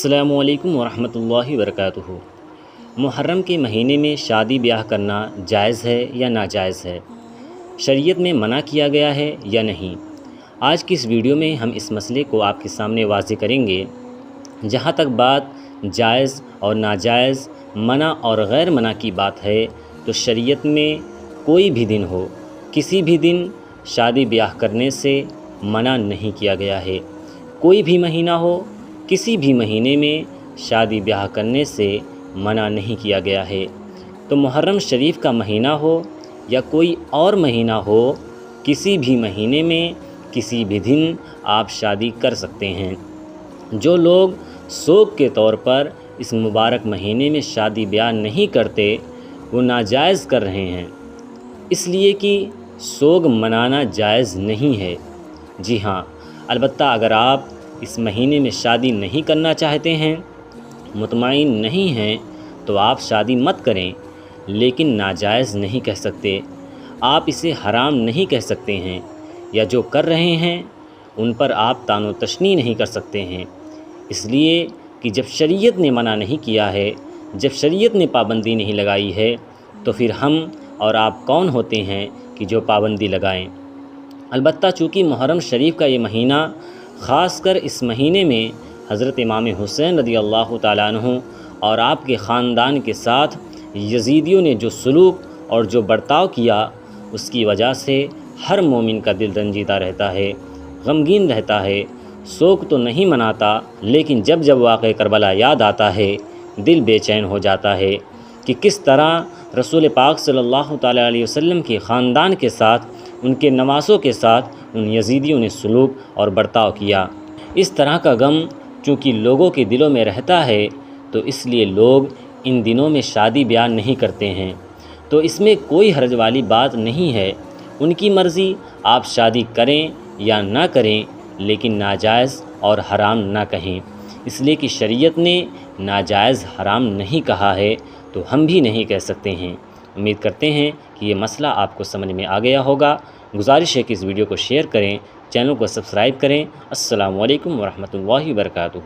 السلام علیکم ورحمۃ اللہ وبرکاتہ۔ محرم کے مہینے میں شادی بیاہ کرنا جائز ہے یا ناجائز ہے؟ شریعت میں منع کیا گیا ہے یا نہیں؟ آج کی اس ویڈیو میں ہم اس مسئلے کو آپ کے سامنے واضح کریں گے۔ جہاں تک بات جائز اور ناجائز، منع اور غیر منع کی بات ہے تو شریعت میں کوئی بھی دن ہو، کسی بھی دن شادی بیاہ کرنے سے منع نہیں کیا گیا ہے۔ کوئی بھی مہینہ ہو، کسی بھی مہینے میں شادی بیاہ کرنے سے منع نہیں کیا گیا ہے۔ تو محرم شریف کا مہینہ ہو یا کوئی اور مہینہ ہو، کسی بھی مہینے میں کسی بھی دن آپ شادی کر سکتے ہیں۔ جو لوگ سوگ کے طور پر اس مبارک مہینے میں شادی بیاہ نہیں کرتے، وہ ناجائز کر رہے ہیں، اس لیے کہ سوگ منانا جائز نہیں ہے۔ جی ہاں، البتہ اگر آپ اس مہینے میں شادی نہیں کرنا چاہتے ہیں، مطمئن نہیں ہیں، تو آپ شادی مت کریں، لیکن ناجائز نہیں کہہ سکتے، آپ اسے حرام نہیں کہہ سکتے ہیں، یا جو کر رہے ہیں ان پر آپ طعن و تشنیع نہیں کر سکتے ہیں، اس لیے کہ جب شریعت نے منع نہیں کیا ہے، جب شریعت نے پابندی نہیں لگائی ہے، تو پھر ہم اور آپ کون ہوتے ہیں کہ جو پابندی لگائیں۔ البتہ چونکہ محرم شریف کا یہ مہینہ، خاص کر اس مہینے میں حضرت امام حسین رضی اللہ تعالیٰ عنہ اور آپ کے خاندان کے ساتھ یزیدیوں نے جو سلوک اور جو برتاؤ کیا، اس کی وجہ سے ہر مومن کا دل رنجیدہ رہتا ہے، غمگین رہتا ہے۔ سوگ تو نہیں مناتا، لیکن جب جب واقعہ کربلا یاد آتا ہے، دل بے چین ہو جاتا ہے کہ کس طرح رسول پاک صلی اللہ تعالیٰ علیہ وسلم کے خاندان کے ساتھ، ان کے نواسوں کے ساتھ ان یزیدیوں نے سلوک اور برتاؤ کیا۔ اس طرح کا غم چونکہ لوگوں کے دلوں میں رہتا ہے، تو اس لیے لوگ ان دنوں میں شادی بیاہ نہیں کرتے ہیں۔ تو اس میں کوئی حرج والی بات نہیں ہے، ان کی مرضی، آپ شادی کریں یا نہ کریں، لیکن ناجائز اور حرام نہ کہیں، اس لیے کہ شریعت نے ناجائز حرام نہیں کہا ہے، تو ہم بھی نہیں کہہ سکتے ہیں۔ امید کرتے ہیں کہ یہ مسئلہ آپ کو سمجھ میں آ گیا ہوگا۔ گزارش ہے کہ اس ویڈیو کو شیئر کریں، چینل کو سبسکرائب کریں۔ السلام علیکم ورحمۃ اللہ وبرکاتہ۔